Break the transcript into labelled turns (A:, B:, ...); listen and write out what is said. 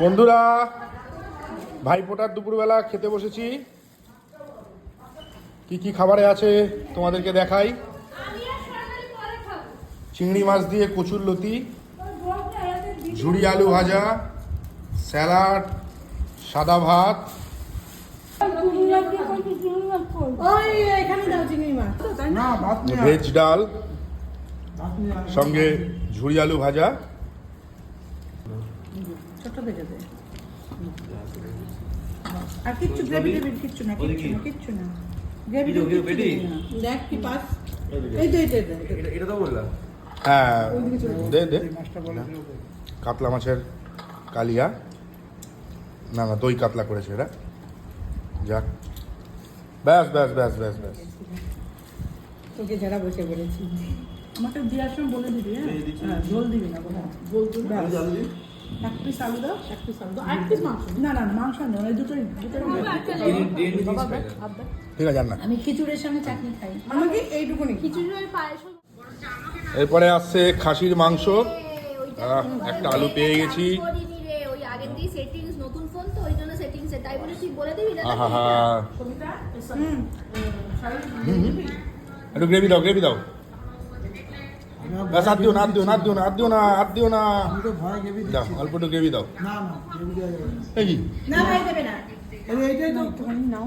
A: বন্ধুরা ভাইফোঁটার দুপুরবেলা খেতে বসেছি। কি কি খাবারে আছে তোমাদেরকে দেখাই। চিংড়ি মাছ দিয়ে কচুরলতি, ঝুড়ি আলু ভাজা, স্যালাড, সাদা ভাত, ভেজ ডাল, সঙ্গে ঝুড়ি আলু ভাজা।
B: আর কিচ্ছু গ্রেভি টেভি কিচ্ছু না, কিচ্ছু না গ্রেভি দেখ কি পাস। এই তো এটা তো বললাম।
A: হ্যাঁ দে দে। কাতলা মাছের কালিয়া, না না দই কাতলা করেছে এরা। যাক, ব্যাস ব্যাস ব্যাস ব্যাস ব্যাস।
B: তোকে যারা বসে বলেছি আমাকে দেওয়ার সময় বলে দিবি। হ্যাঁ জল দিবি না, বল এক পিস আলু দাও, এক পিস আলু দাও, এক পিস মাংস। না না মাংস না, ওই দুটোই
A: ঠিক আছে না।
C: আমি খিচুড়ির সঙ্গে চাটনি খাই।
B: আমাকে এইটুকুনি
C: খিচুড়ির পায়েস।
A: এরপরে আসছে খাসির মাংস। একটা আলু পেয়ে গেছি।
C: ওই আগের দিয়ে সেটিংস, নতুন ফোন তো ওই জন্য সেটিংস তাই বলে তুই বলে দিবি না।
A: একটু গ্রেভি দাও, গ্রেভি দাও। ব্যাস আর দিও না, আর দিও না, আর দিও না, আর দিও না, আর দিও না। দাও অল্প একটু গ্রেভি দাও। এই কি
B: না ভাই দেবে না, এইটাই তো নাও।